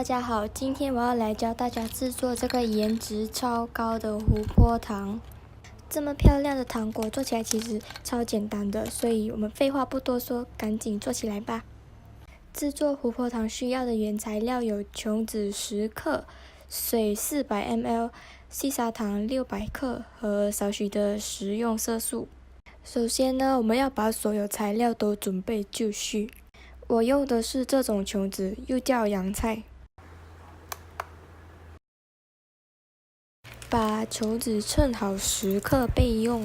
大家好，今天我要来教大家制作这个颜值超高的琥珀糖。这么漂亮的糖果做起来其实超简单的，所以我们废话不多说，赶紧做起来吧。制作琥珀糖需要的原材料有琼脂10克、水400 ml、细砂糖600克和少许的食用色素。首先呢，我们要把所有材料都准备就绪。我用的是这种琼脂，又叫洋菜。把琼脂称好10克备用。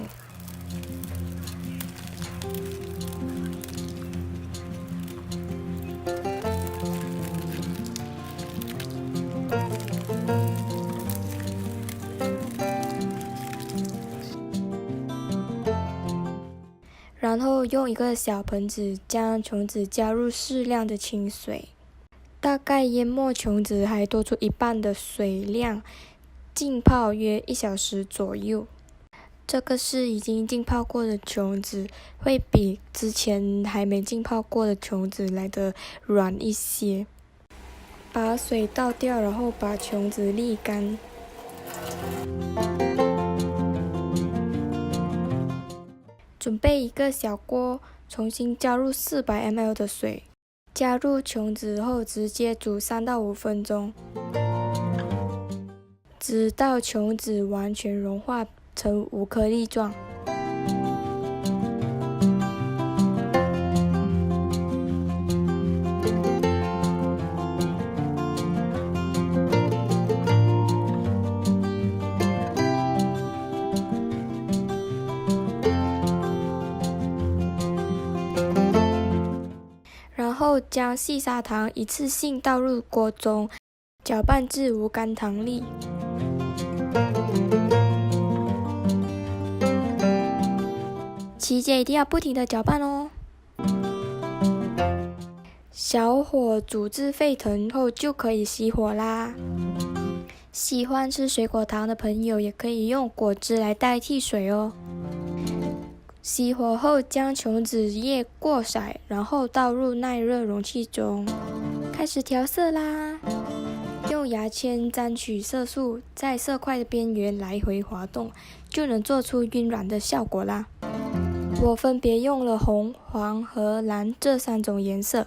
然后用一个小盆子将琼脂加入适量的清水，大概淹没琼脂还多出一半的水量，浸泡约1小时左右。这个是已经浸泡过的琼脂，会比之前还没浸泡过的琼脂来得软一些。把水倒掉，然后把琼脂沥干。准备一个小锅，重新加入400 ml 的水，加入琼脂后直接煮3到5分钟，直到琼脂完全融化成无颗粒状。然后将细砂糖一次性倒入锅中，搅拌至无干糖粒。期间一定要不停的搅拌哦。小火煮至沸腾后就可以熄火啦。喜欢吃水果糖的朋友也可以用果汁来代替水哦。熄火后将琼脂液过筛，然后倒入耐热容器中，开始调色啦。用牙签沾取色素，在色块的边缘来回滑动，就能做出晕染的效果啦。我分别用了红、黄和蓝这3种颜色。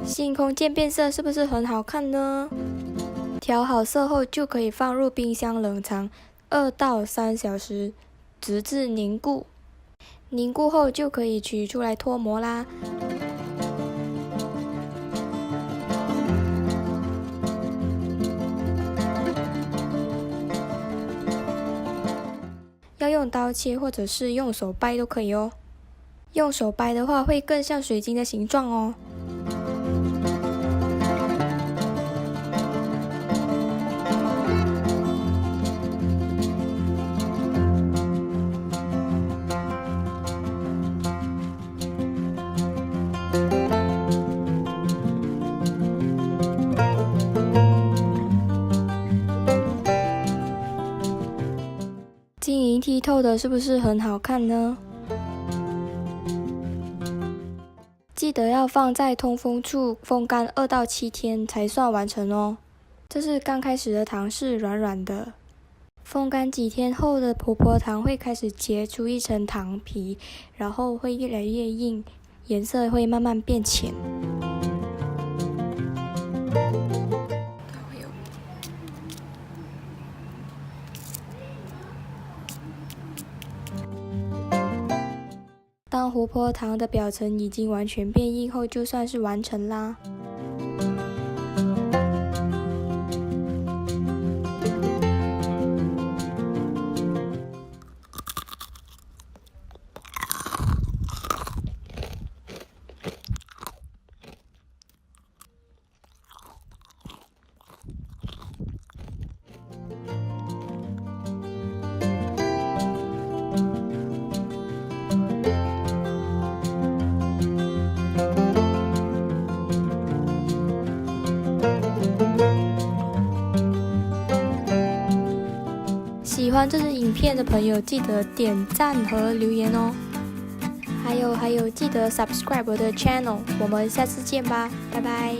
星空渐变色是不是很好看呢？调好色后就可以放入冰箱冷藏2到3小时，直至凝固。凝固后就可以取出来脱模啦。要用刀切或者是用手掰都可以哦。用手掰的话会更像水晶的形状哦。晶莹剔透的，是不是很好看呢？记得要放在通风处风干2到7天才算完成哦。这是刚开始的糖是软软的，风干几天后的琥珀糖会开始结出一层糖皮，然后会越来越硬，颜色会慢慢变浅。当琥珀糖的表层已经完全变硬后，就算是完成啦。喜欢这支影片的朋友，记得点赞和留言哦。还有，记得 subscribe 我的 channel。我们下次见吧，拜拜。